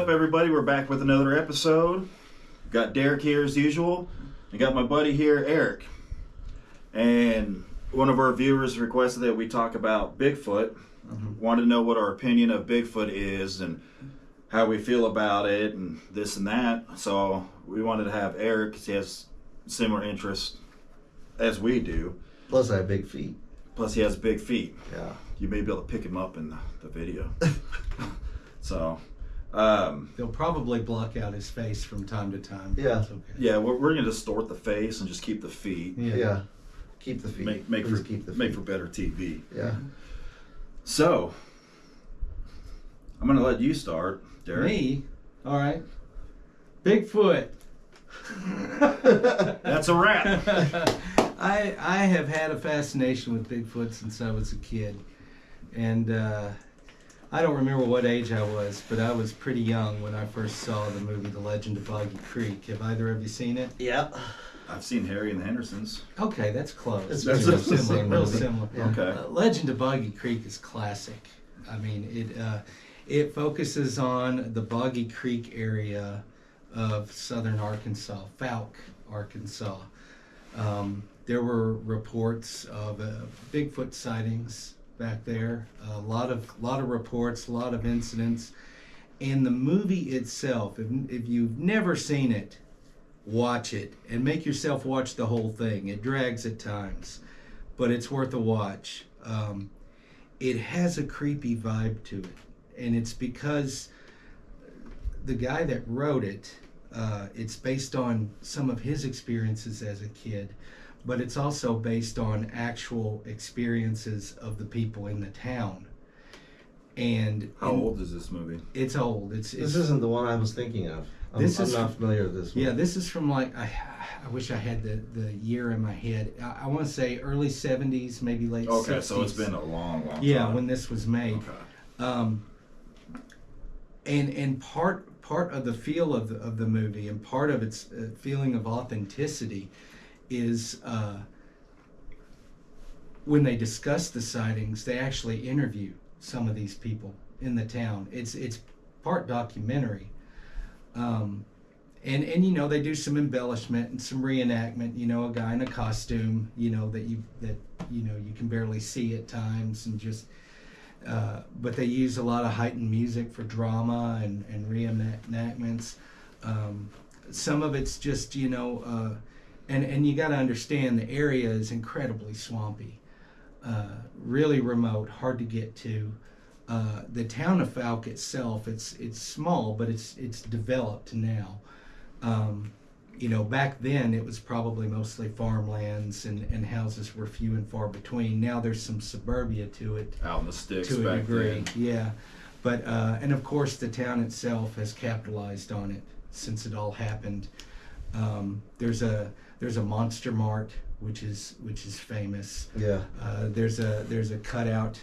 up, everybody? We're back with another episode. Got Derek here as usual. I got my buddy here, Eric. And one of our viewers requested that we talk about Bigfoot. Wanted to know what our opinion of Bigfoot is and how we feel about it and this and that. So we wanted to have Eric because he has similar interests as we do. Plus I have big feet. Plus he has big feet. Yeah. You may be able to pick him up in the video. So, they'll probably block out his face from time to time. Yeah. That's okay. yeah, we're gonna distort the face and just keep the feet. Yeah. Keep the feet. Make Please for keep the feet. make for better TV. Yeah. So, I'm gonna let you start, Derek. Me? All right. Bigfoot. That's a wrap. I have had a fascination with Bigfoot since I was a kid. And I don't remember what age I was, but I was pretty young when I first saw the movie The Legend of Boggy Creek. Have either of you seen it? Yeah. I've seen Harry and the Hendersons. Okay, that's close. It's That's real the similar. same Real movie. similar. Yeah. Okay. Legend of Boggy Creek is classic. I mean, it focuses on the Boggy Creek area of southern Arkansas, Fouke, Arkansas. There were reports of Bigfoot sightings back there. A lot of reports, a lot of incidents. And the movie itself, if you've never seen it, watch it and make yourself watch the whole thing. It drags at times, but it's worth a watch. It has a creepy vibe to it, and it's because the guy that wrote it, it's based on some of his experiences as a kid, but it's also based on actual experiences of the people in the town. And How old is this movie? It's old. It's This isn't the one I was thinking of. I'm not familiar with this one. Yeah, this is from like, I wish I had the year in my head. I want to say early 70s, maybe late 60s. Okay, so it's been a long time. Yeah, when this was made. Okay. And part of the feel of the movie and part of its feeling of authenticity is when they discuss the sightings, they actually interview some of these people in the town. It's part documentary. And you know, they do some embellishment and some reenactment, you know, a guy in a costume, you know, that you can barely see at times, and just but they use a lot of heightened music for drama and reenactments. Some of it's just, you know, and you got to understand the area is incredibly swampy, really remote, hard to get to. The town of Fouke itself, it's small, but it's developed now. You know, back then it was probably mostly farmlands and houses were few and far between. Now there's some suburbia to it. Out in the sticks To a back degree, then. yeah. But and of course the town itself has capitalized on it since it all happened. There's a Monster Mart which is famous. Yeah. There's a cutout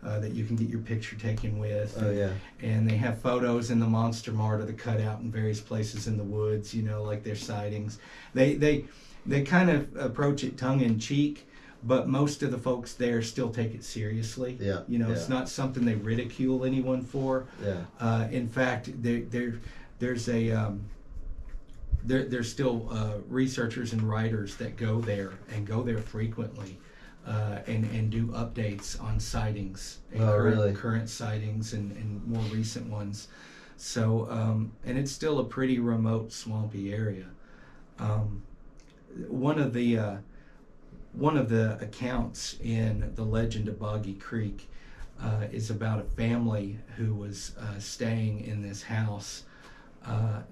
that you can get your picture taken with. Oh, yeah. And they have photos in the Monster Mart of the cutout in various places in the woods, you know, like their sightings. They kind of approach it tongue in cheek, but most of the folks there still take it seriously. Yeah. You know, Yeah. it's not something they ridicule anyone for. Yeah. In fact, there's still researchers and writers that go there frequently. And do updates on sightings and current sightings and more recent ones. So, and it's still a pretty remote, swampy area. One of the accounts in The Legend of Boggy Creek is about a family who was staying in this house,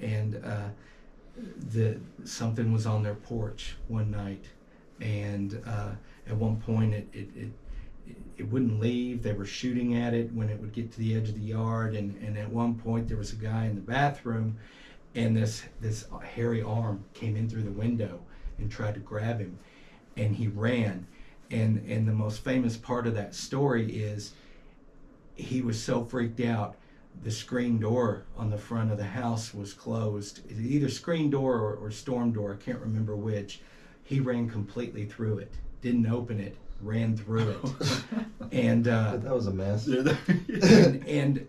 and something was on their porch one night, and at one point it wouldn't leave. They were shooting at it when it would get to the edge of the yard, and at one point there was a guy in the bathroom, and this hairy arm came in through the window and tried to grab him, and he ran. And the most famous part of that story is he was so freaked out, the screen door on the front of the house was closed, either screen door or storm door, I can't remember which. He ran completely through it, didn't open it, ran through it. And That was a mess. and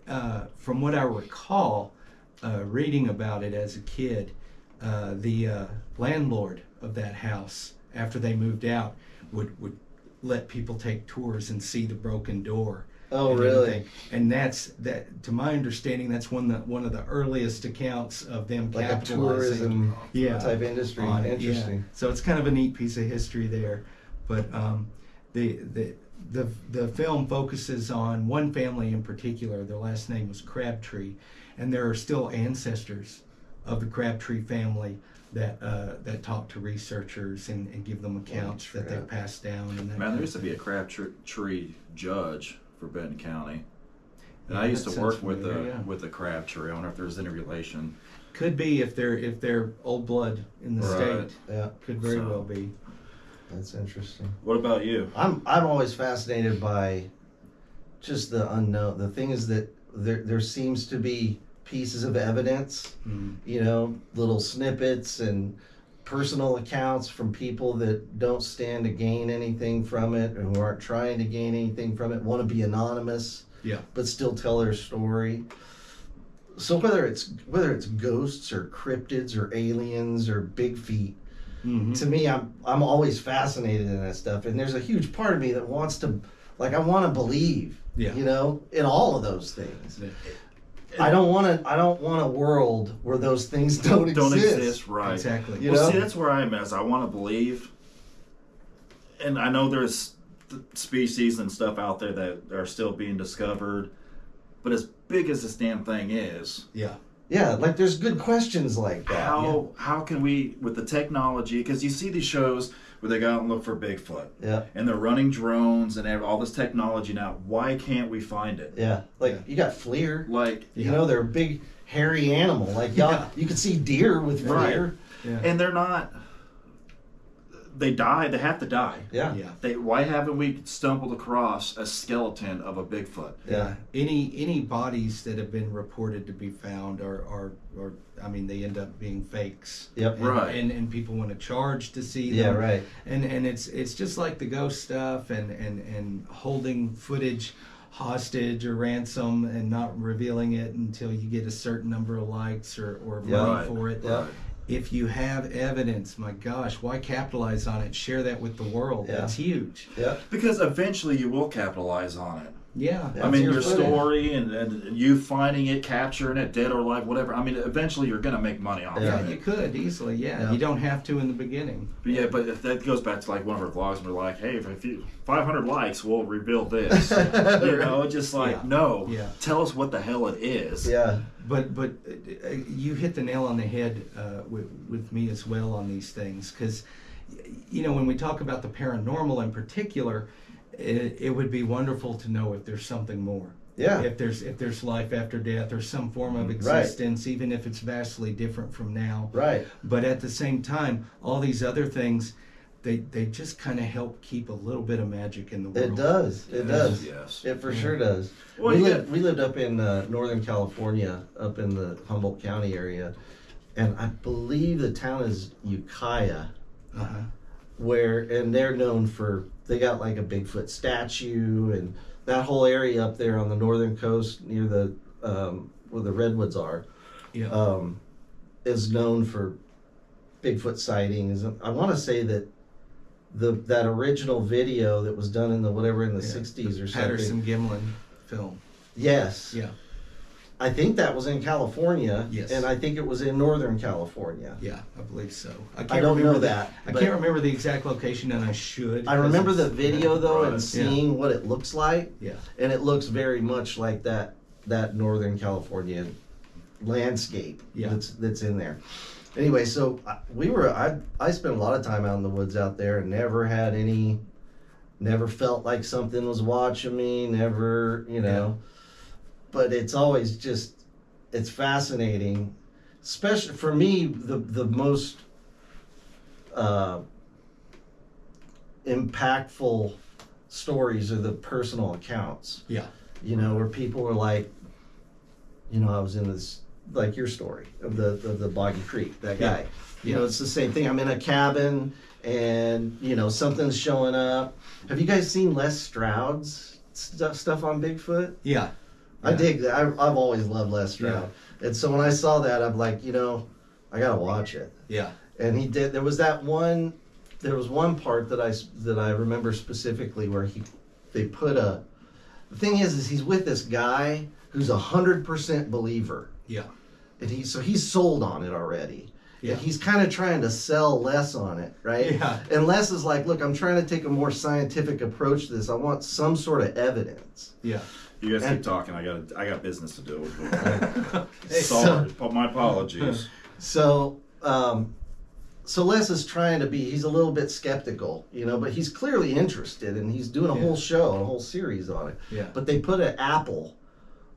from what I recall, reading about it as a kid, the landlord of that house, after they moved out, would let people take tours and see the broken door. Oh, and really? everything. And that, to my understanding, that's one of the earliest accounts of them Like a capitalizing. tourism type industry. on it, Interesting. yeah. So it's kind of a neat piece of history there. But the film focuses on one family in particular. Their last name was Crabtree, and there are still ancestors of the Crabtree family that talk to researchers and give them accounts that they've passed down. And Man, there used to be a Crabtree judge for Benton County, and Yeah, I used that to work sounds with familiar, the Crabtree. I wonder if there's any relation. Could be if they're old blood in the Right. state. Yeah, Could very So- well be. that's interesting. What about you? I'm always fascinated by just the unknown. The thing is that there seems to be pieces of evidence, you know, little snippets and personal accounts from people that don't stand to gain anything from it, or who aren't trying to gain anything from it, want to be anonymous, Yeah. but still tell their story. So whether it's ghosts or cryptids or aliens or big feet, to me, I'm always fascinated in that stuff, and there's a huge part of me that wants to, like, I want to believe, Yeah. you know, in all of those things. I don't want a world where those things don't exist. Right? Exactly. You Well, know? see, that's where I'm at. Is I want to believe, and I know there's species and stuff out there that are still being discovered, but as big as this damn thing is, Yeah. Yeah, like there's good questions like that. how can we, with the technology, because you see these shows where they go out and look for Bigfoot, Yeah, and they're running drones and all this technology now. Why can't we find it? yeah. Like Yeah. you got FLIR. Like, You know, they're a big hairy animal. Like you can see deer with Right. FLIR. Yeah. and they're not. They die. They have to die. Yeah. Yeah. Why haven't we stumbled across a skeleton of a Bigfoot? Yeah. Any bodies that have been reported to be found are I mean, they end up being fakes. Yep. And, Right. and people want to charge to see them. Yeah, right. And it's just like the ghost stuff and holding footage hostage or ransom and not revealing it until you get a certain number of likes or money Right. for it. Yeah. If you have evidence, my gosh, why capitalize on it? Share that with the world. Yeah. That's huge. Yeah. Because eventually you will capitalize on it. Yeah. Yeah. I mean, your your footage. story and you finding it, capturing it, dead or alive, whatever. I mean, eventually you're going to make money off Yeah. of You it. could easily, yeah. Yeah. You don't have to in the beginning. But yeah, but if that goes back to like one of our vlogs, and we're like, hey, if you 500 likes, we'll reveal this. You know, just like, Yeah. no, Yeah. tell us what the hell it is. Yeah. But you hit the nail on the head with me as well on these things, because you know, when we talk about the paranormal in particular, it would be wonderful to know if there's something more. Yeah. If there's life after death or some form of Right. existence, even if it's vastly different from now. Right. But at the same time, all these other things, they just kind of help keep a little bit of magic in the world. It does. It does. Yes. It for sure does. Well, we yeah. lived up in Northern California, up in the Humboldt County area, and I believe the town is Ukiah, Uh-huh. and they're known for, they got like a Bigfoot statue, and that whole area up there on the northern coast near the where the redwoods are, Yeah. is known for Bigfoot sightings. I want to say that that original video that was done in the Yeah. 60s or something. Patterson Gimlin film. Yes. Yeah. I think that was in California. Yes. And I think it was in Northern California. Yeah, I believe so. I don't remember know that. I but can't remember the exact location, and I should. I remember the because video though Right. and seeing what it looks like, Yeah. and it looks very much like that Northern California landscape Yeah. that's in there. Anyway, so I spent a lot of time out in the woods out there and never felt like something was watching me, never, you know. But it's always just, it's fascinating, especially for me. The most impactful stories are the personal accounts. Yeah. You know, where people are like, you know, I was in this, like your story of the Boggy Creek, that guy. You know, it's the same thing. I'm in a cabin and, you know, something's showing up. Have you guys seen Les Stroud's stuff on Bigfoot? Yeah. I dig that. I've always loved Les Stroud. And so when I saw that, I'm like, I gotta watch it. Yeah. And he did. There was one part that I remember specifically where they put the thing is he's with this guy who's 100% believer. Yeah. And he's sold on it already. Yeah. And he's kind of trying to sell Les on it, right? Yeah. And Les is like, look, I'm trying to take a more scientific approach to this. I want some sort of evidence. Yeah. You guys keep talking. I got business to do. Hey, Sorry, my apologies. So Les is trying to he's a little bit skeptical, but he's clearly interested, and he's doing a whole show, a whole series on it. Yeah. But they put an apple,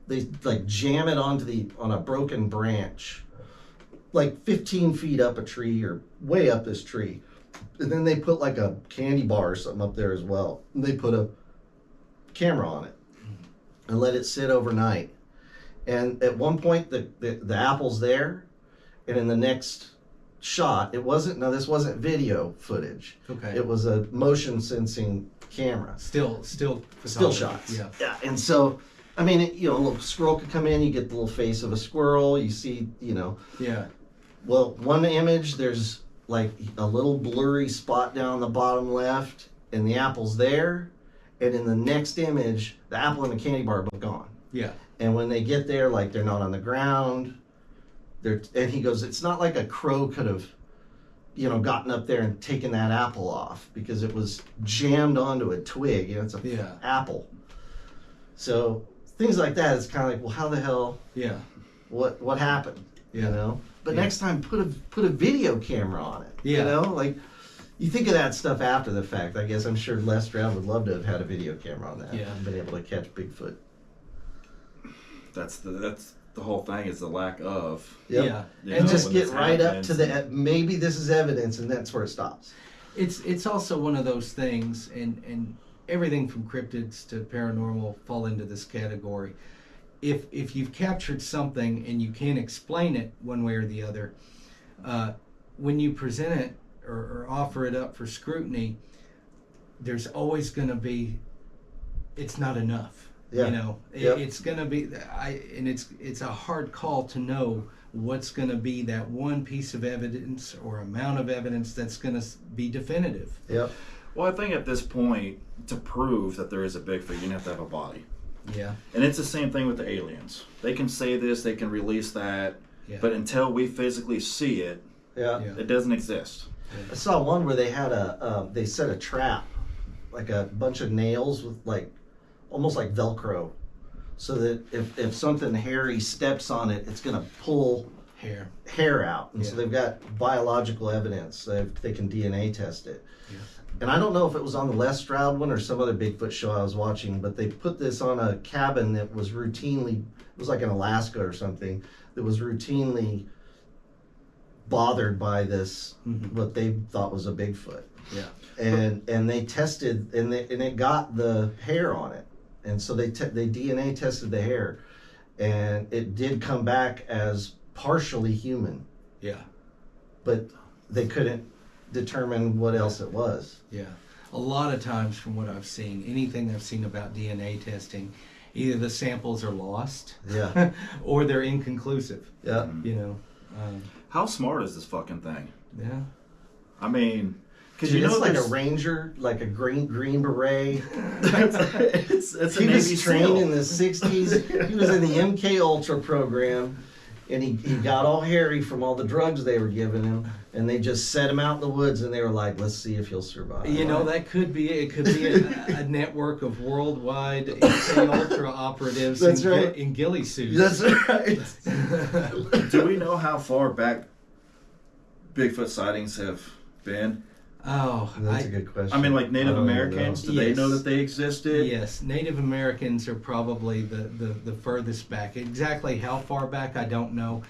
they like jam it on a broken branch, like 15 feet up a tree or way up this tree. And then they put like a candy bar or something up there as well. And they put a camera on it and let it sit overnight. And at one point the apple's there, and in the next shot, this wasn't video footage. Okay. It was a motion sensing camera. Still shots. Yeah. Yeah. And so, I mean, a little squirrel could come in, you get the little face of a squirrel, you see, Yeah. Well, one image, there's like a little blurry spot down the bottom left, and the apple's there. And in the next image, the apple and the candy bar are both gone. Yeah. And when they get there, like, they're not on the ground. And he goes, it's not like a crow could have, gotten up there and taken that apple off, because it was jammed onto a twig. It's a apple. So things like that, it's kind of like, well, how the hell? Yeah. What happened? Yeah. But next time, put a video camera on it. Yeah. Like, you think of that stuff after the fact. I guess I'm sure Les Stroud would love to have had a video camera on that. Yeah. And been able to catch Bigfoot. That's the whole thing, is the lack of. Yep. Yeah. And just get right up to the. maybe this is evidence, and that's where it stops. It's also one of those things, and everything from cryptids to paranormal fall into this category. If you've captured something and you can't explain it one way or the other, when you present it or offer it up for scrutiny, there's always going to be, it's not enough. Yeah. It's going to be, and it's a hard call to know what's going to be that one piece of evidence or amount of evidence that's going to be definitive. Yep. Well, I think at this point, to prove that there is a Bigfoot, you have to have a body. Yeah. And it's the same thing with the aliens. They can say this, they can release that, but until we physically see it, it doesn't exist. I saw one where they had they set a trap, like a bunch of nails with almost like Velcro, so that if something hairy steps on it, it's gonna pull hair out. And so they've got biological evidence. They can DNA test it. Yeah. And I don't know if it was on the Les Stroud one or some other Bigfoot show I was watching, but they put this on a cabin that was routinely, it was like in Alaska or something, that was routinely bothered by this, what they thought was a Bigfoot. Yeah. And they tested, and it got the hair on it. And so they DNA tested the hair, and it did come back as partially human. Yeah. But they couldn't determine what else it was. Yeah. A lot of times, from what I've seen, anything I've seen about DNA testing, either the samples are lost, or they're inconclusive. Yeah. How smart is this fucking thing? Yeah. I mean, because it's like a ranger, like a green beret. it's he a Navy was trained SEAL. in the '60s. He was in the MK Ultra program, and he got all hairy from all the drugs they were giving him. And they just set him out in the woods, and they were like, "Let's see if he'll survive." That could be it. Could be a network of worldwide MK Ultra operatives in ghillie suits. That's right. Do we know how far back Bigfoot sightings have been? Oh, that's a good question. I mean, like Native Americans, do they know that they existed? Yes, Native Americans are probably the furthest back. Exactly how far back, I don't know.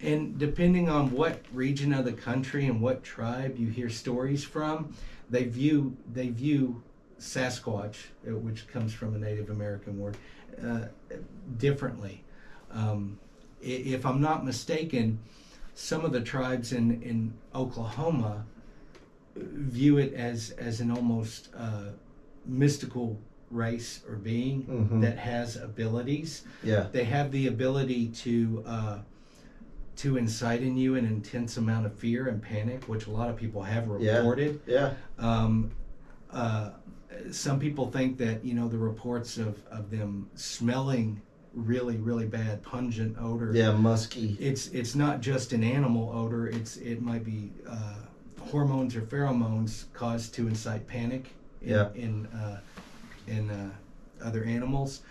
And depending on what region of the country and what tribe you hear stories from, they view Sasquatch, which comes from a Native American word, differently. If I'm not mistaken, some of the tribes in Oklahoma view it as an almost mystical race or being that has abilities. Yeah. They have the ability to to incite in you an intense amount of fear and panic, which a lot of people have reported. Yeah. Some people think that, the reports of them smelling really, really bad, pungent odor. Yeah, musky. It's not just an animal odor. It might be hormones or pheromones caused to incite panic in other animals.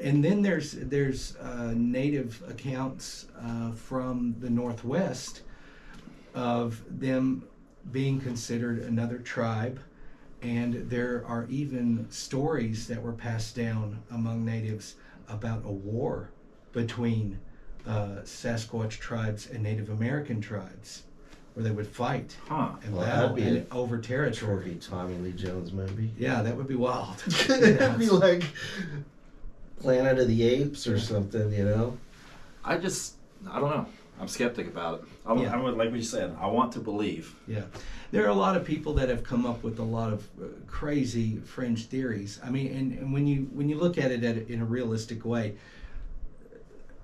And then there's native accounts from the Northwest of them being considered another tribe, and there are even stories that were passed down among natives about a war between Sasquatch tribes and Native American tribes, where they would fight and Well, battle that'd be over territory. Trophy Tommy Lee Jones movie. Yeah, that would be wild. It'd be like Planet of the Apes or something, I don't know. I'm skeptic about it. I'm like we said, I want to believe. Yeah. There are a lot of people that have come up with a lot of crazy fringe theories. I mean, and when you look at it in a realistic way,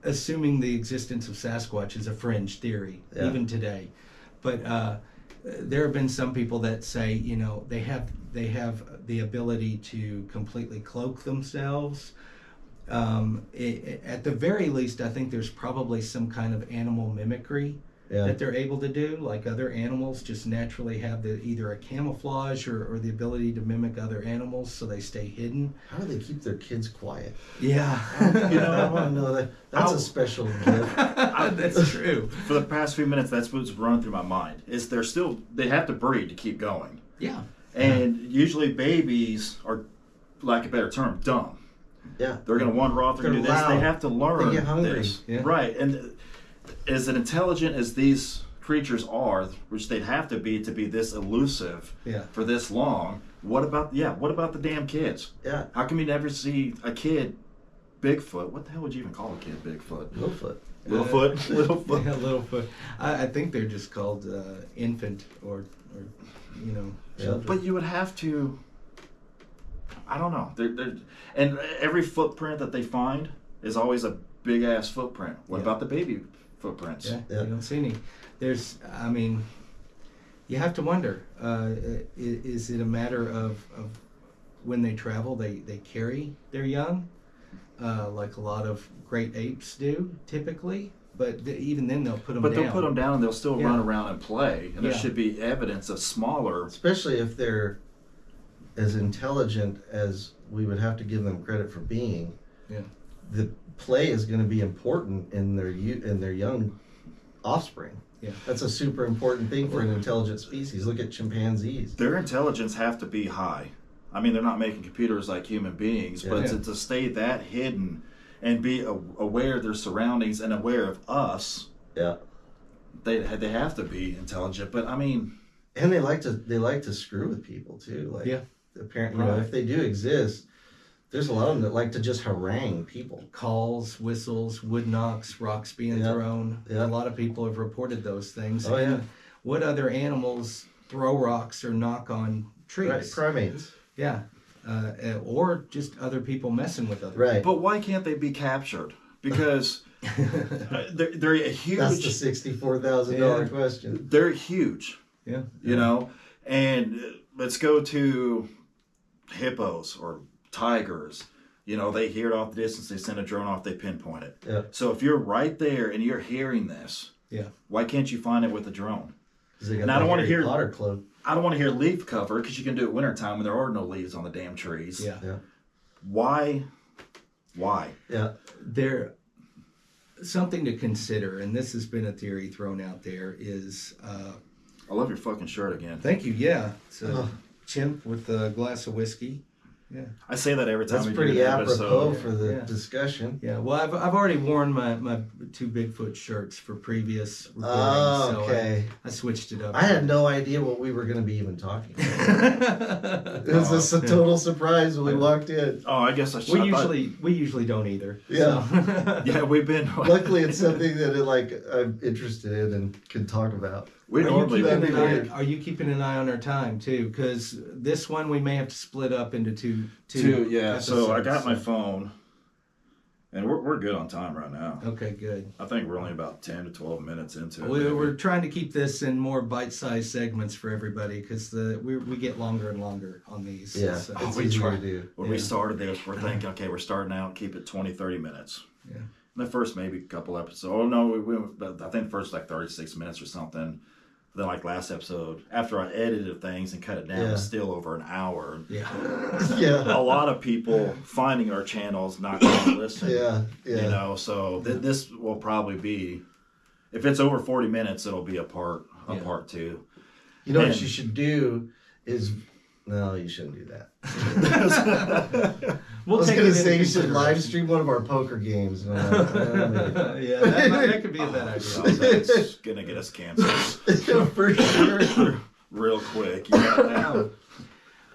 assuming the existence of Sasquatch is a fringe theory, even today. But there have been some people that say, they have the ability to completely cloak themselves. At the very least, I think there's probably some kind of animal mimicry that they're able to do. Like other animals just naturally have either a camouflage or the ability to mimic other animals, so they stay hidden. How do they keep their kids quiet? Yeah. I want to know that. That's a special gift. That's true. For the past few minutes, that's what's running through my mind. Is they have to breed to keep going. Yeah. And usually babies are, lack of a better term, dumb. Yeah. They're going to wander off. They're going to do this. loud. They have to learn They get hungry. this. Yeah. Right. And as intelligent as these creatures are, which they'd have to be this elusive for this long, what about the damn kids? Yeah. How come you never see a kid Bigfoot? What the hell would you even call a kid Bigfoot? Littlefoot. Littlefoot. Yeah, Littlefoot. I think they're just called infant or children. But you would have to. I don't know. And every footprint that they find is always a big ass footprint. What about the baby footprints? Yeah, you don't see any. You have to wonder, is it a matter of when they travel, they carry their young, like a lot of great apes do typically? But even then they'll put them down. But they'll put them down and they'll still run around and play. And there Yeah. should be evidence of smaller. Especially if they're as intelligent as we would have to give them credit for being. Yeah. The play is going to be important in their young offspring. Yeah. That's a super important thing for an intelligent species. Look at chimpanzees. Their intelligence have to be high. I mean, they're not making computers like human beings, but to stay that hidden and be aware of their surroundings and aware of us, they have to be intelligent. But I mean, and they like to screw with people too. Like, apparently, if they do exist, there's a lot of them that like to just harangue people. Calls, whistles, wood knocks, rocks being thrown. A lot of people have reported those things. Oh, yeah. What other animals throw rocks or knock on trees? Right, primates. Yeah. Or just other people messing with other Right. But why can't they be captured? Because they're a huge. That's the $64,000 question. They're huge. Yeah. You know, and let's go to hippos or tigers. You know, they hear it off the distance. They send a drone off. They pinpoint it. Yeah. So if you're right there and you're hearing this, why can't you find it with a drone? And I don't want to hear Potter cloak. I don't want to hear leaf cover because you can do it wintertime when there are no leaves on the damn trees. Yeah. Why? Yeah. There, something to consider, and this has been a theory thrown out there, is... I love your fucking shirt again. Thank you, yeah. It's a chimp with a glass of whiskey. Yeah. I say that every time That's we pretty do an apropos episode. for the discussion. Yeah, well, I've already worn my two Bigfoot shirts for previous recordings, Oh, okay. so I switched it up. I had no idea what we were going to be even talking about. It was just a total surprise when we walked in. Oh, I guess I should. We usually don't either. Yeah. So. Yeah, we've been. Luckily, it's something that I'm interested in and can talk about. We normally Are you keeping an eye on our time too? Because this one we may have to split up into two yeah. episodes, So I got my phone, And we're good on time right now. Okay, good. I think we're only about 10 to 12 minutes into it. We're trying to keep this in more bite-sized segments for everybody because we get longer and longer on these. Yeah, So. it's easier to do. When we started this, we're thinking, okay, we're starting out, keep it 20, 30 minutes. Yeah. And the first maybe couple episodes. Oh, no, I think the first like 36 minutes or something. Then like last episode, after I edited things and cut it down, it's still over an hour. Yeah. Yeah. A lot of people finding our channels not going to listen. Yeah. You know, so this will probably be, if it's over 40 minutes, it'll be a part 2. You know what you should do is, no, you shouldn't do that. I was going to say you should live stream one of our poker games. Yeah, that could be a bad idea. That's going to get us canceled. For sure. Real quick. Yeah.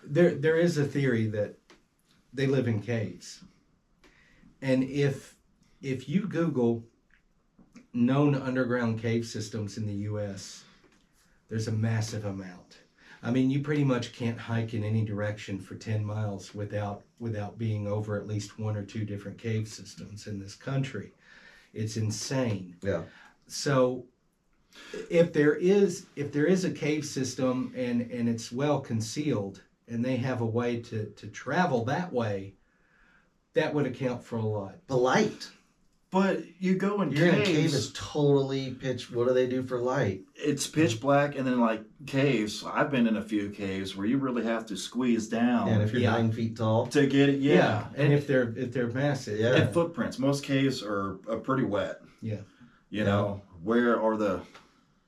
There is a theory that they live in caves. And if you Google known underground cave systems in the U.S., there's a massive amount. I mean, you pretty much can't hike in any direction for 10 miles without being over at least 1 or 2 different cave systems in this country. It's insane. Yeah. So if there is a cave system and it's well concealed and they have a way to travel that way, that would account for a lot. The light. But you go in You're caves. in a cave is totally pitch. What do they do for light? It's pitch black, and then like caves. I've been in a few caves where you really have to squeeze down. And if you're 9 feet tall. To get it, And if they're massive. Yeah. And footprints. Most caves are pretty wet. Yeah. You know, where are the...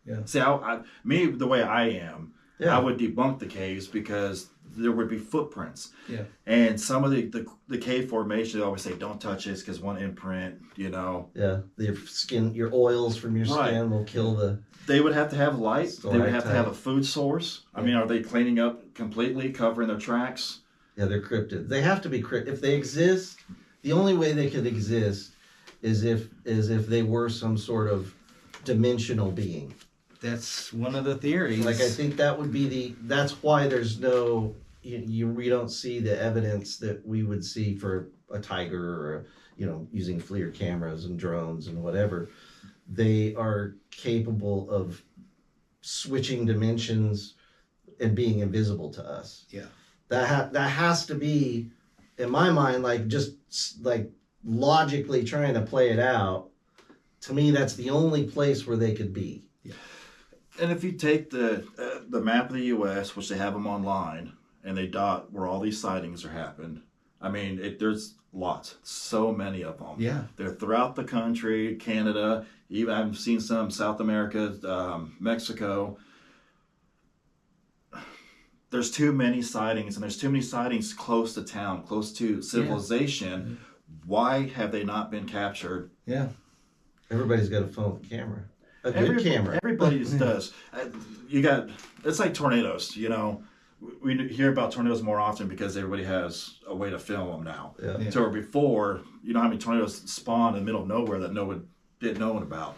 Yeah. See, the way I am, Yeah. I would debunk the caves because there would be footprints. Yeah. And some of the cave formation, they always say, don't touch this because one imprint, you know. Yeah. Your skin, your oils from your skin will kill the... They would have to have light. They would have to have a Stalactite. food source. I mean, are they cleaning up completely, covering their tracks? Yeah, they're cryptid. They have to be cryptid. If they exist, the only way they could exist is if they were some sort of dimensional being. That's one of the theories. Like, I think that would be that's why there's no, we don't see the evidence that we would see for a tiger or, using FLIR cameras and drones and whatever. They are capable of switching dimensions and being invisible to us. Yeah. That has to be, in my mind, like just like logically trying to play it out. To me, that's the only place where they could be. And if you take the map of the U.S., which they have them online, and they dot where all these sightings are happened, I mean, there's lots, so many of them. Yeah. They're throughout the country, Canada, even I've seen some South America, Mexico. There's too many sightings, and there's too many sightings close to town, close to civilization. Yeah. Why have they not been captured? Yeah. Everybody's got a phone with a camera. A good camera. Everybody does. It's like tornadoes, We hear about tornadoes more often because everybody has a way to film them now. Yeah. So before, you know how many tornadoes spawn in the middle of nowhere that no one didn't know about.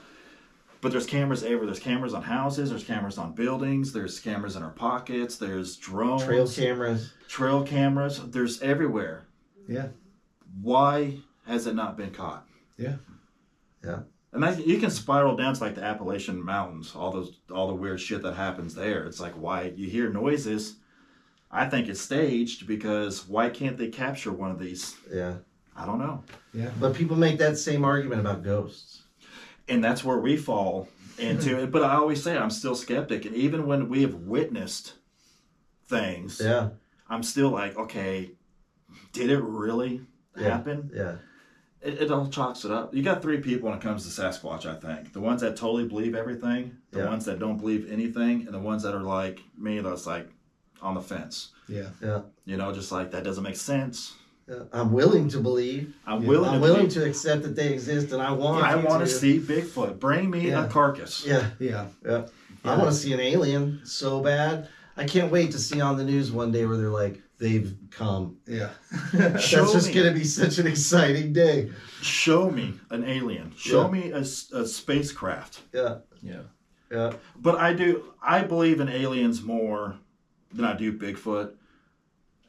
But there's cameras everywhere. There's cameras on houses. There's cameras on buildings. There's cameras in our pockets. There's drones. Trail cameras. There's everywhere. Yeah. Why has it not been caught? Yeah. Yeah. And you can spiral down to like the Appalachian Mountains, all the weird shit that happens there. It's like, why you hear noises. I think it's staged because why can't they capture one of these? Yeah. I don't know. Yeah. But people make that same argument about ghosts. And that's where we fall into it. But I always say I'm still skeptic. And even when we have witnessed things, I'm still like, okay, did it really happen? Yeah. It all chalks it up. You got 3 people when it comes to Sasquatch, I think. The ones that totally believe everything, the ones that don't believe anything, and the ones that are like me, that's like on the fence. Yeah. Just like, that doesn't make sense. Yeah. I'm willing to believe. I'm willing to accept that they exist, and I want to see Bigfoot. Bring me a carcass. Yeah. I want to see an alien so bad. I can't wait to see on the news one day where they're like, they've come. Yeah. That's just going to be such an exciting day. Show me an alien. Show me a spacecraft. Yeah. But I believe in aliens more than I do Bigfoot.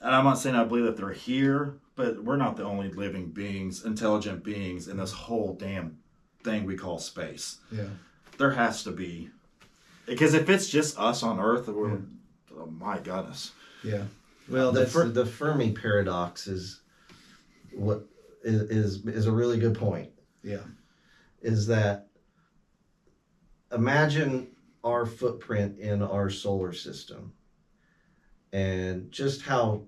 and I'm not saying I believe that they're here, but we're not the only living beings, intelligent beings in this whole damn thing we call space. Yeah. There has to be, because if it's just us on Earth, we're, oh my goodness. Yeah. Well, the Fermi paradox is what is a really good point. Yeah. Is that imagine our footprint in our solar system and just how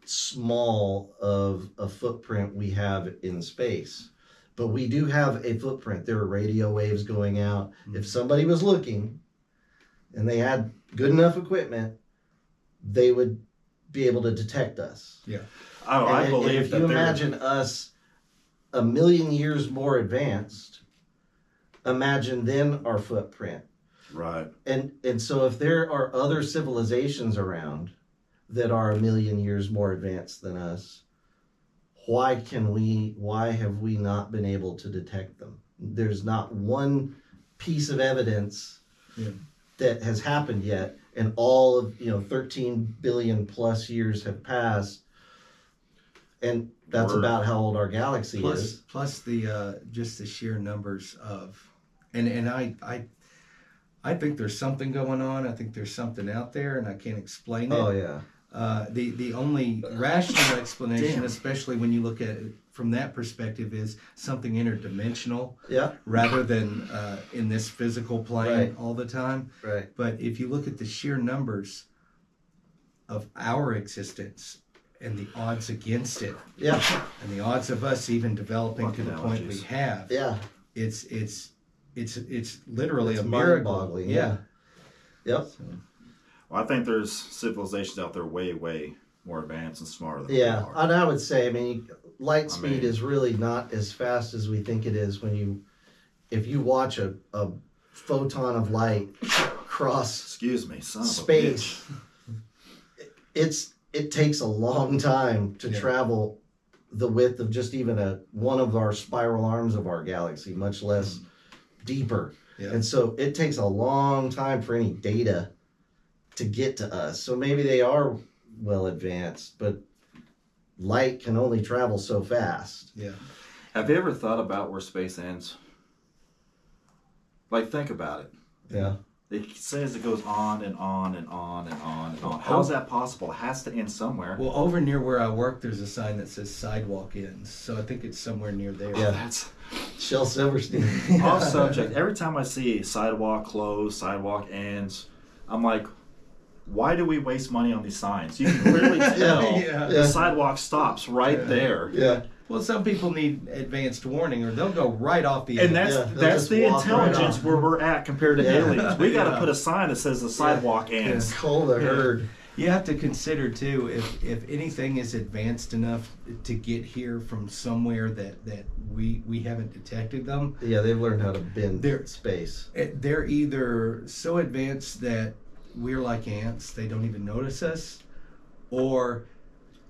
small of a footprint we have in space. But we do have a footprint. There are radio waves going out. If somebody was looking and they had good enough equipment, they would be able to detect us. Yeah. Oh, And, I believe and if that you imagine us a million years more advanced, imagine then our footprint. right. And so if there are other civilizations around that are a million years more advanced than us, why have we not been able to detect them? There's not one piece of evidence that has happened yet, and all of 13 billion plus years have passed, and that's about how old our galaxy is. Plus the just the sheer numbers of, and I think there's something going on. I think there's something out there, and I can't explain it. Oh yeah. The only rational explanation, especially when you look at it from that perspective, is something interdimensional, rather than in this physical plane all the time. Right. But if you look at the sheer numbers of our existence and the odds against it, and the odds of us even developing to the point we have, it's literally a miracle. Mind-boggling. Yeah. Yep. So. Well, I think there's civilizations out there way more advanced and smarter than we Yeah, are. and I would say, light speed is really not as fast as we think it is if you watch a photon of light cross Excuse me, son space. of a bitch. It takes a long time to travel the width of just even one of our spiral arms of our galaxy, much less deeper. Yeah. And so it takes a long time for any data to get to us. So maybe they are well advanced, but light can only travel so fast. Yeah. Have you ever thought about where space ends? Like, think about it. Yeah. It says it goes on and on and on and on and on. How is that possible? It has to end somewhere. Well, over near where I work, there's a sign that says sidewalk ends. So I think it's somewhere near there. Yeah. That's Shel Silverstein. off subject. Every time I see sidewalk closed, sidewalk ends, I'm like, why do we waste money on these signs? You can clearly tell the sidewalk stops right there. Yeah. Well, some people need advanced warning, or they'll go right off the And edge. that's the walk right intelligence off. where we're at compared to aliens. We got to put a sign that says the sidewalk ends. Call the herd. You have to consider too, if anything is advanced enough to get here from somewhere that we haven't detected them. Yeah, they've learned how to bend space. They're either so advanced that we're like ants, they don't even notice us, or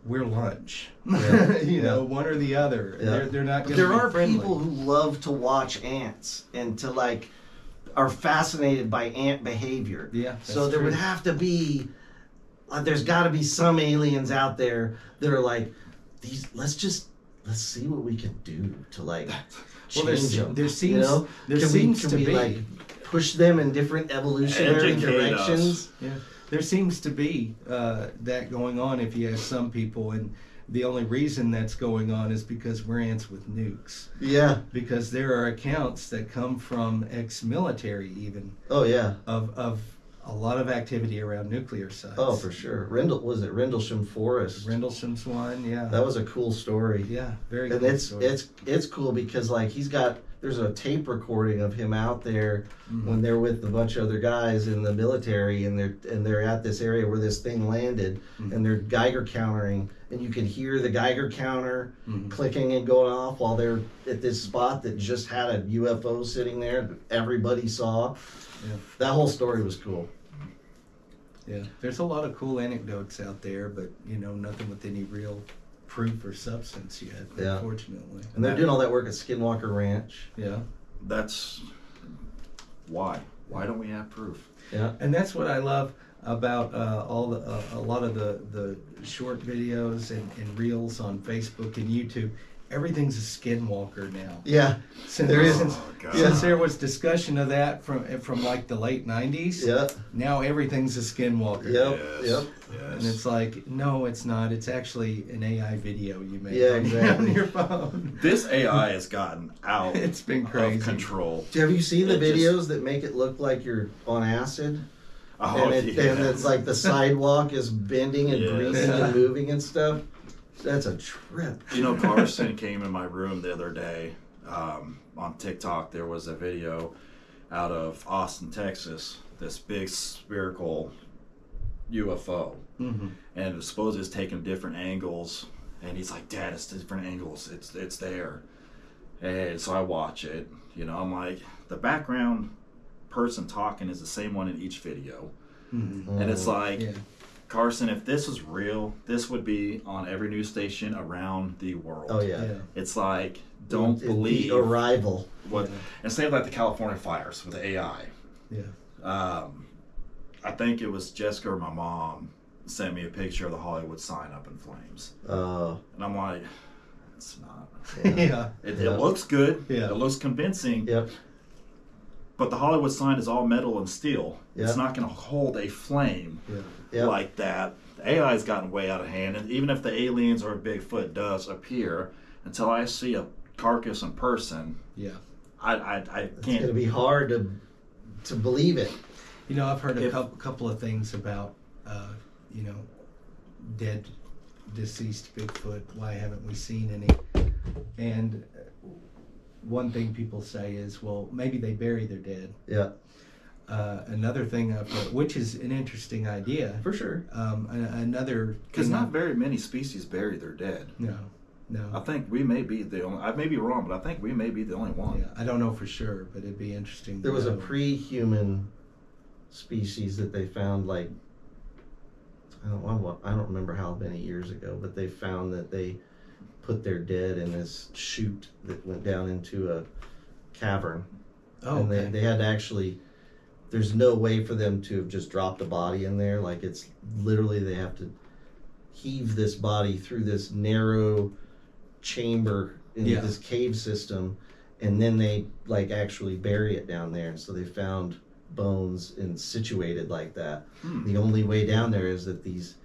we're lunch. Yeah. One or the other. Yeah. They're not going to be There are friendly. people who love to watch ants and are fascinated by ant behavior. Yeah. So there would have to be, there's got to be some aliens out there that are like, let's see what we can do to change them. There seems Can to we be push them in different evolutionary Educate directions? us. Yeah, there seems to be that going on if you ask some people, and the only reason that's going on is because we're ants with nukes. Yeah. Because there are accounts that come from ex-military even Oh yeah. of a lot of activity around nuclear sites. Oh, for sure. Rendlesham Forest? Rendlesham's one, yeah. That was a cool story. Yeah, very And cool it's story. it's cool because there's a tape recording of him out there when they're with a bunch of other guys in the military, and they're at this area where this thing landed, and they're Geiger countering, and you can hear the Geiger counter clicking and going off while they're at this spot that just had a UFO sitting there that everybody saw. Yeah. That whole story was cool. Yeah, there's a lot of cool anecdotes out there, but nothing with any real proof or substance yet, Yeah. unfortunately. And they're doing all that work at Skinwalker Ranch. Yeah. That's why. Why don't we have proof? Yeah. And that's what I love about a lot of the short videos and reels on Facebook and YouTube. Everything's a skinwalker now. Yeah, there is. Since there was discussion of that from like the late 90s, Yeah. now everything's a skinwalker. Yep. Yes. Yep. And it's like, no, it's not. It's actually an AI video you made Yeah, exactly. on your phone. This AI has gotten out It's been crazy. of control. Have you seen the It just- videos that make it look like you're on acid? Oh, and it's like the sidewalk is bending and Yes. breathing and moving and stuff. That's a trip. You know, Carson came in my room the other day. On TikTok, there was a video out of Austin, Texas. This big spherical UFO, Mm-hmm. and it supposedly it's taking different angles. And he's like, "Dad, it's different angles. It's there." And so I watch it. You know, I'm like, the background person talking is the same one in each video, Mm-hmm. and it's like. Yeah. Carson, if this was real, this would be on every news station around the world. Oh yeah. Yeah. It's like, don't The believe arrival. what, Yeah. and same like the California fires with the AI. Yeah. I think it was Jessica or my mom sent me a picture of the Hollywood sign up in flames. And I'm like, it's not. Yeah. It Yeah. looks good. Yeah. It looks convincing. Yep. But the Hollywood sign is all metal and steel. Yeah. It's not going to hold a flame Yeah. Yep. like that. The AI's gotten way out of hand, and even if the aliens or Bigfoot does appear, until I see a carcass in person, Yeah. I It's can't. gonna be hard to believe it. You know, I've heard a If- couple of things about, dead, deceased Bigfoot. Why haven't we seen any? And one thing people say is, well, maybe they bury their dead. Yeah, Another thing I've heard, which is an interesting idea. for sure. Another Because thing not very many species bury their dead. No. I think we may be the only. I may be wrong, but I think we may be the only one. Yeah, I don't know for sure, but it'd be interesting. There to was a know. pre-human species that they found, like, I don't remember how many years ago, but they found that they put their dead in this chute that went down into a cavern. Oh, And okay. they had to actually, there's no way for them to have just dropped a body in there. Like, it's literally, they have to heave this body through this narrow chamber in Yeah. this cave system, and then they like actually bury it down there. And so they found bones and situated like that. The only way down there is that these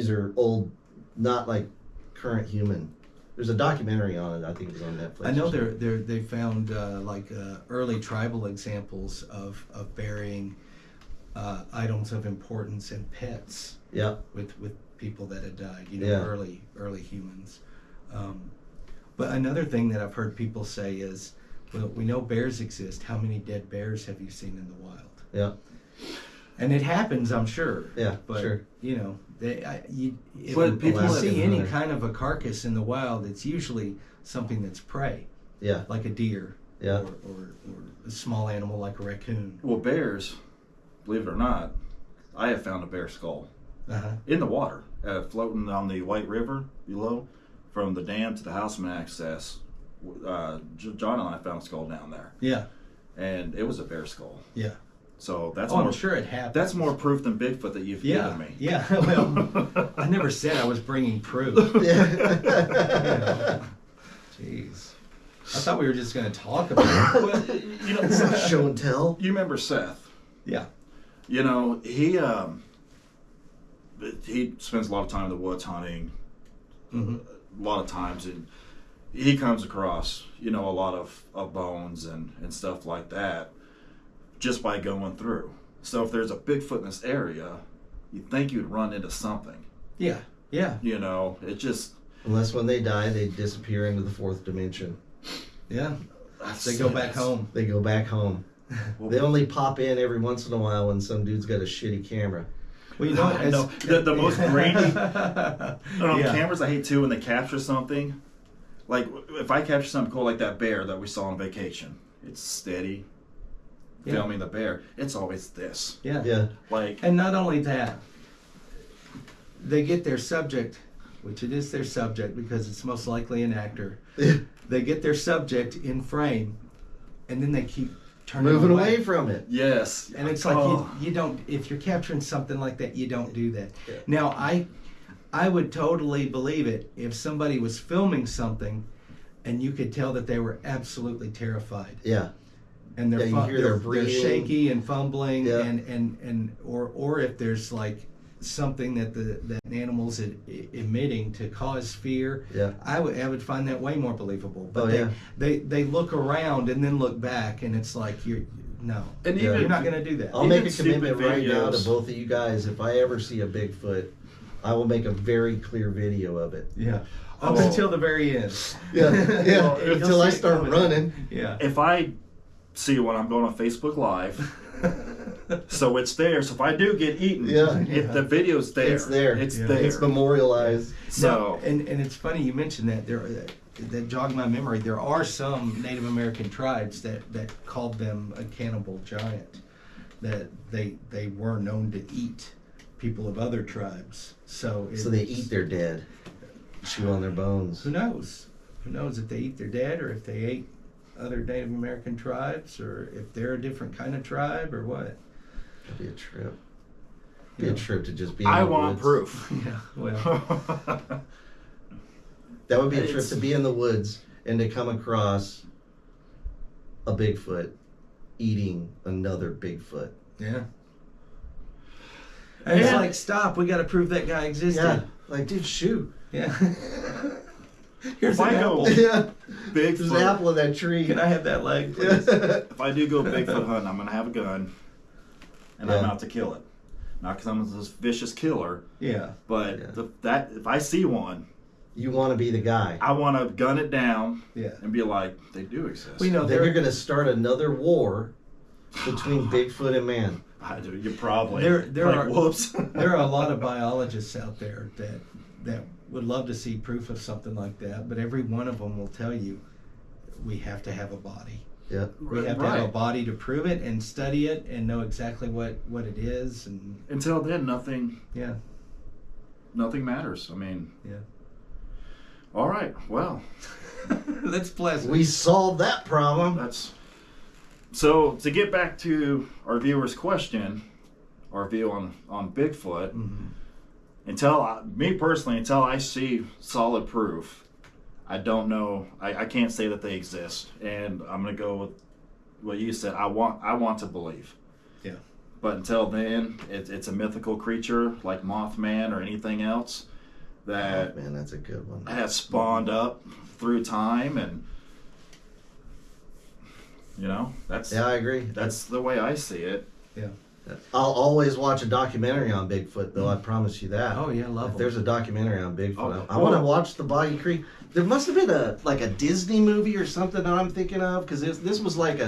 are old, not like current human. There's a documentary on it. I think it's on Netflix. I know or something. they found early tribal examples of burying items of importance and pets Yeah. with people that had died. You know, Yeah. early humans. But another thing that I've heard people say is, well, we know bears exist. How many dead bears have you seen in the wild? Yeah. And it happens, I'm sure. Yeah. But Sure. you know, if But you people have- see any Hunter. kind of a carcass in the wild, it's usually something that's prey, Yeah. like a deer, Yeah. or a small animal like a raccoon. Well, bears, believe it or not, I have found a bear skull Uh-huh. in the water, floating on the White River below, from the dam to the Houseman access. John and I found a skull down there, Yeah, and it was a bear skull. yeah. So that's Oh, more. I'm sure it happens. That's more proof than Bigfoot that you've Yeah, given me. yeah. Well, I never said I was bringing proof. Yeah. Jeez. I thought we were just going to talk about it. Well, you know, It's not show and tell. you remember Seth? Yeah. You know, he spends a lot of time in the woods hunting. Hmm. A lot of times, and he comes across, you know, a lot of bones and stuff like that just by going through. So if there's a Bigfoot in this area, you'd think you'd run into something. Yeah, yeah, You know, it just Unless when they die, they disappear into the fourth dimension. yeah. They go back home. They go back home. Well, They only pop in every once in a while when some dude's got a shitty camera. Well, you know, I know. The most grainy on Yeah. cameras I hate too when they capture something. Like if I capture something cool like that bear that we saw on vacation, it's steady. Yeah. Filming the bear, it's always this. Yeah. Yeah. Like And not only that, they get their subject, which it is their subject because it's most likely an actor. They get their subject in frame, and then they keep turning moving away from it. Yes. And it's like you don't, if you're capturing something like that, you don't do that. Yeah. Now, I would totally believe it if somebody was filming something and you could tell that they were absolutely terrified. Yeah. And they're, you hear their they're breathing. shaky and fumbling, Yeah. or if there's like something that that an animal's emitting to cause fear. Yeah. I would find that way more believable. But Oh, they look around and then look back, and it's like no, And Yeah. you're not going to do that. I'll Even make a commitment stupid right now to videos. both of you guys. If I ever see a Bigfoot, I will make a very clear video of it. Yeah. Up Oh. until the very end. Yeah, yeah. Well, you'll Until I see it start coming. running. Yeah. If I see one, I'm going on Facebook Live. So it's there. So if I do get eaten, Yeah. if the video's there, It's there. It's Yeah. there. It's memorialized. So Now, and it's funny you mentioned that that jogged my memory. There are some Native American tribes that called them a cannibal giant, that they were known to eat people of other tribes. So They eat their dead, chew on their bones. Who knows? Who knows if they eat their dead, or if they ate other Native American tribes, or if they're a different kind of tribe, or what? That'd be a trip. Be Yeah. a trip to just be in I the want woods. proof. Yeah. Well. That would be a trip It's- to be in the woods and to come across a Bigfoot eating another Bigfoot. Yeah. And it's Yeah. like, stop! We got to prove that guy existed. Yeah, like dude, shoot. Yeah. Here's If an I go- apple. Yeah, there's an Bigfoot. apple in that tree. Can I have that leg, please? If I do go Bigfoot hunting, I'm gonna have a gun, and I'm Yeah. out to kill it. Not because I'm this vicious killer, Yeah. but Yeah. if I see one, You want to be the guy. I want to gun it down Yeah. and be like, they do exist. We know Then you're there. going to start another war between Bigfoot and man. I do. You probably. There like, are- whoops. There are a lot of biologists out there that would love to see proof of something like that, but every one of them will tell you we have to have a body. Yeah. We have to have a body to prove it and study it and know exactly what it is, and Until then, nothing matters. I mean. Yeah. All right. Well, That's pleasant. We solved that problem. that's. So to get back to our viewer's question, our view on Bigfoot. Mhm. Until I see solid proof, I don't know. I can't say that they exist, and I'm gonna go with what you said. I want to believe. Yeah. But until then, it's a mythical creature like Mothman or anything else that Oh, man, that's a good one. has spawned up through time, and that's Yeah, I agree. that's the way I see it. I'll always watch a documentary on Bigfoot, though. I promise you that. Oh yeah, love If them. there's a documentary on Bigfoot, Oh, I want to watch the Boggy Creek. There must have been a Disney movie or something that I'm thinking of, because this was like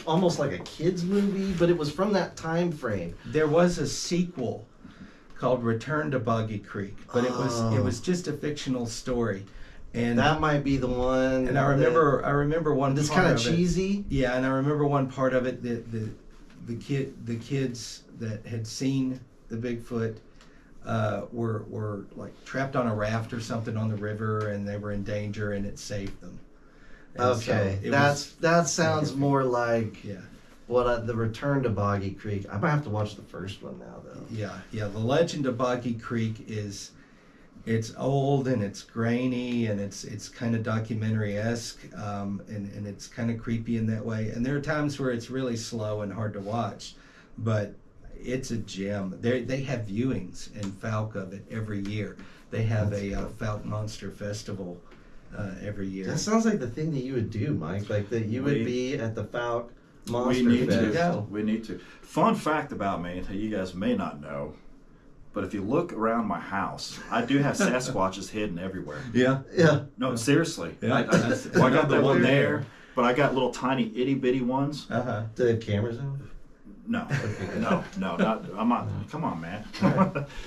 almost like a kids movie, but it was from that time frame. There was a sequel called Return to Boggy Creek, but it Oh. was just a fictional story, and That might be the one. and I remember one. It's part kind of of it. cheesy. Yeah, and I remember one part of it that the kids that had seen the Bigfoot were like trapped on a raft or something on the river, and they were in danger, and it saved them. And so Okay, it that sounds horrific. more like Yeah, the Return to Boggy Creek. I might have to watch the first one now, though. yeah. The Legend of Boggy Creek it's old and it's grainy and it's kind of documentary-esque, and it's kind of creepy in that way. And there are times where it's really slow and hard to watch, but it's a gem. They have viewings in Falk of it every year. They have That's a cool. Falk Monster Festival every year. That sounds like the thing that you would do, Mike. Like that you would We- be at the Falk Monster We need Fest. to. Go. We need to. Fun fact about me that you guys may not know, but if you look around my house, I do have Sasquatches hidden everywhere. Yeah. Yeah. No, seriously. Yeah, I that's- got that another one one there, there. but I got little tiny itty bitty ones. Uh-huh. Do they have cameras in? No, no, not. I'm not. Come on, man.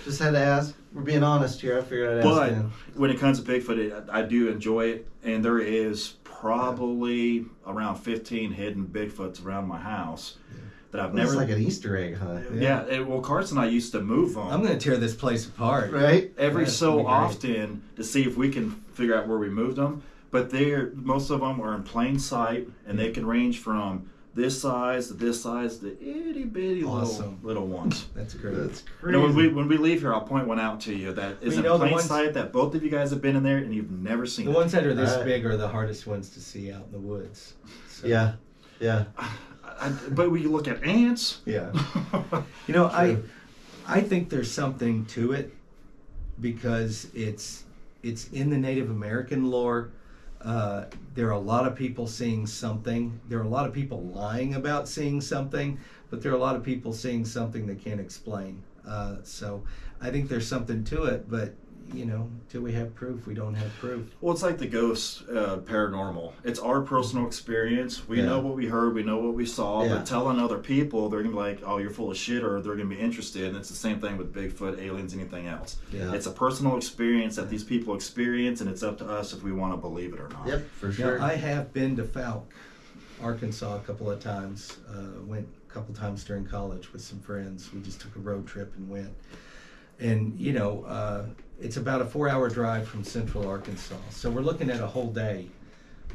Just had to ask. We're being honest here. I figured I'd ask. But man. when it comes to Bigfoot, I do enjoy it, and there is probably around 15 hidden Bigfoots around my house that I've It's never. like an Easter egg hunt, Well, Carson and I used to move them. I'm going to tear this place apart. right? every That's so gonna be great. often to see if we can figure out where we moved them. But most of them are in plain sight, and they can range from this size to this size to itty bitty Awesome. little ones. That's great. That's You know, crazy. when we leave here, I'll point one out to you that is You in know, the plain ones- sight that both of you guys have been in there and you've never seen The it. ones that are this Alright. big are the hardest ones to see out in the woods. So, Yeah. But when you look at ants, Yeah. You know, True. I think there's something to it because it's in the Native American lore. There are a lot of people seeing something. There are a lot of people lying about seeing something, but there are a lot of people seeing something they can't explain. So I think there's something to it, but you know, till we have proof, we don't have proof. well, it's like the ghost paranormal. It's our personal experience. We Yeah. know what we heard, we know what we saw, Yeah. but telling other people, they're going to be like, oh, you're full of shit, or they're going to be interested. And it's the same thing with Bigfoot, aliens, anything else. Yeah. It's a personal experience that these people experience, and it's up to us if we want to believe it or not. Yep, for Now, sure. I have been to Fouke, Arkansas a couple of times. Went a couple times during college with some friends. We just took a road trip and went. And, you know, it's about a 4-hour drive from central Arkansas. So we're looking at a whole day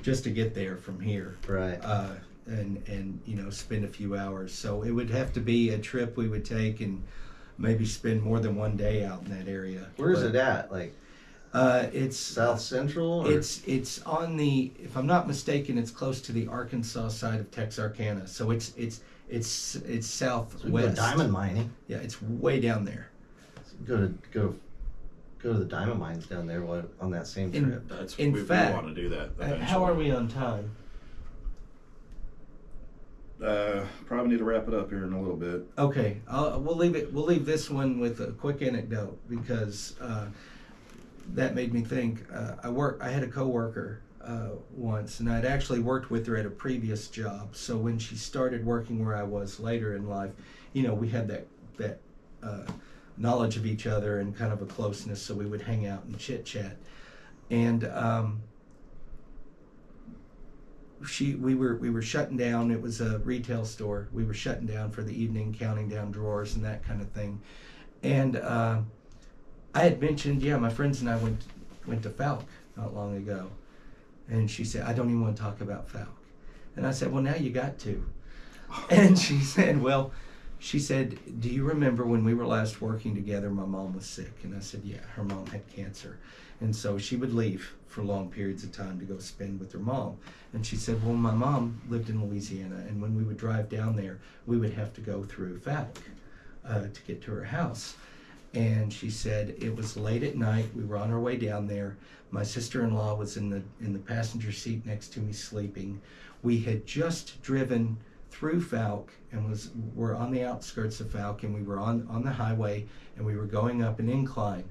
just to get there from here. Right. And you know, spend a few hours. So it would have to be a trip we would take and maybe spend more than one day out in that area. Where is But, it at? Like It's South Central? Or? it's on the, if I'm not mistaken, it's close to the Arkansas side of Texarkana. So it's So we go southwest. diamond mining. Yeah, it's way down there. Go to the diamond mines down there on that same In- trip. That's In we fact, want to do that. How eventually. are we on time? Probably need to wrap it up here in a little bit. Okay, we'll leave it. We'll leave this one with a quick anecdote because that made me think. I had a coworker once, and I'd actually worked with her at a previous job. So when she started working where I was later in life, you know, we had that knowledge of each other and kind of a closeness. So we would hang out and chat, and we were shutting down. It was a retail store. We were shutting down for the evening, counting down drawers and that kind of thing. And I had mentioned, yeah, my friends and I went to Fouke not long ago. And she said, I don't even want to talk about Fouke. And I said, well, now you got to. And she said, do you remember when we were last working together, my mom was sick? And I said, yeah, her mom had cancer. And so she would leave for long periods of time to go spend with her mom. And she said, well, my mom lived in Louisiana, and when we would drive down there, we would have to go through Fouke to get to her house. And she said it was late at night. We were on our way down there. My sister-in-law was in the passenger seat next to me sleeping. We had just driven through Fouke and were on the outskirts of Fouke, and we were on the highway, and we were going up an incline.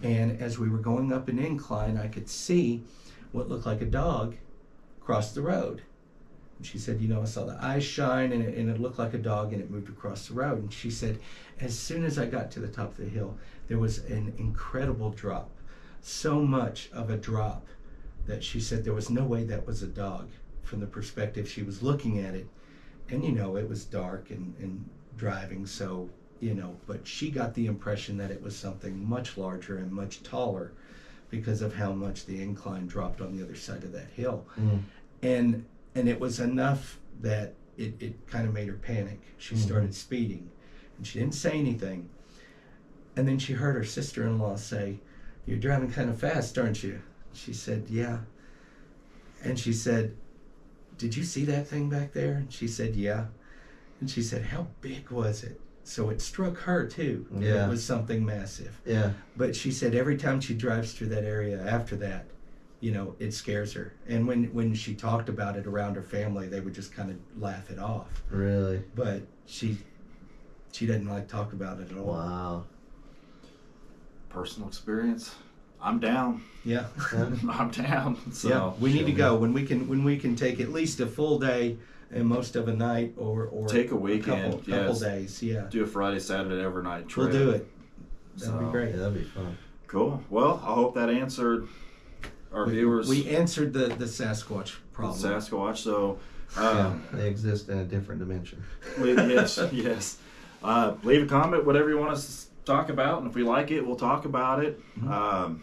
And as we were going up an incline, I could see what looked like a dog cross the road. And she said, you know, I saw the eyes shine, and it looked like a dog, and it moved across the road. And she said, as soon as I got to the top of the hill, there was an incredible drop. So much of a drop that she said there was no way that was a dog from the perspective she was looking at it. And, you know, it was dark and driving, so, you know, but she got the impression that it was something much larger and much taller because of how much the incline dropped on the other side of that hill. And it was enough that it kind of made her panic. She started speeding, and she didn't say anything. And then she heard her sister-in-law say, you're driving kind of fast, aren't you? She said, yeah. And she said, did you see that thing back there? And she said, yeah. And she said, how big was it? So it struck her too. Yeah. It was something massive. Yeah. But she said every time she drives through that area after that, you know, it scares her. And when she talked about it around her family, they would just kind of laugh it off. Really? But she doesn't like to talk about it at all. Wow. Personal experience. I'm down. Yeah. I'm down. So Yeah, we need to go when we can take at least a full day and most of a night or take a weekend. couple Yes. days. Yeah, Do a Friday, Saturday, overnight trip. we'll do it. That'd So, be great. Yeah, that'd be fun. Cool. Well, I hope that answered our viewers. We answered the Sasquatch problem. Sasquatch. So, Yeah, they exist in a different dimension. yes, yes. Leave a comment, whatever you want us to talk about, and if we like it, we'll talk about it.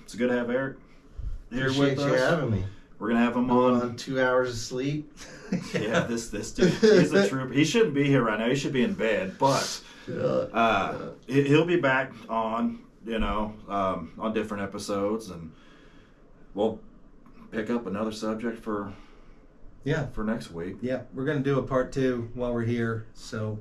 It's good to have Eric here Appreciate with you us. having me. We're gonna have him on on. 2 hours of sleep. Yeah, this dude, he's a trooper. He shouldn't be here right now. He should be in bed, but he'll be back on, on different episodes, and we'll pick up another subject for next week. Yeah, we're gonna do a part 2 while we're here. So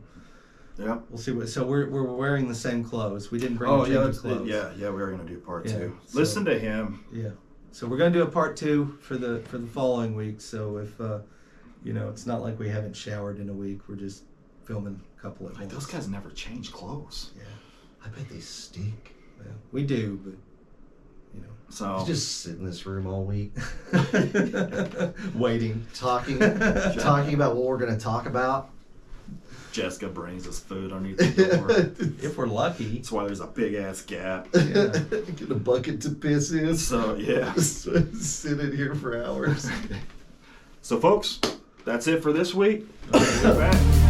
yeah, we'll see what. So we're wearing the same clothes. We didn't bring Oh a yeah, change of clothes. yeah. We are gonna do part Yeah, 2. so- Listen to him. Yeah. So we're gonna do a part 2 for the following week. So if it's not like we haven't showered in a week. We're just filming a couple at Like, once. those guys never change clothes. Yeah. I bet they stink. Well, we do, but So You just sit in this room all week waiting. talking about what we're going to talk about. Jessica brings us food underneath the door. If we're lucky. That's why there's a big ass gap. Yeah. Get a bucket to piss in. So yeah. Sit in here for hours. So folks, that's it for this week. We're back.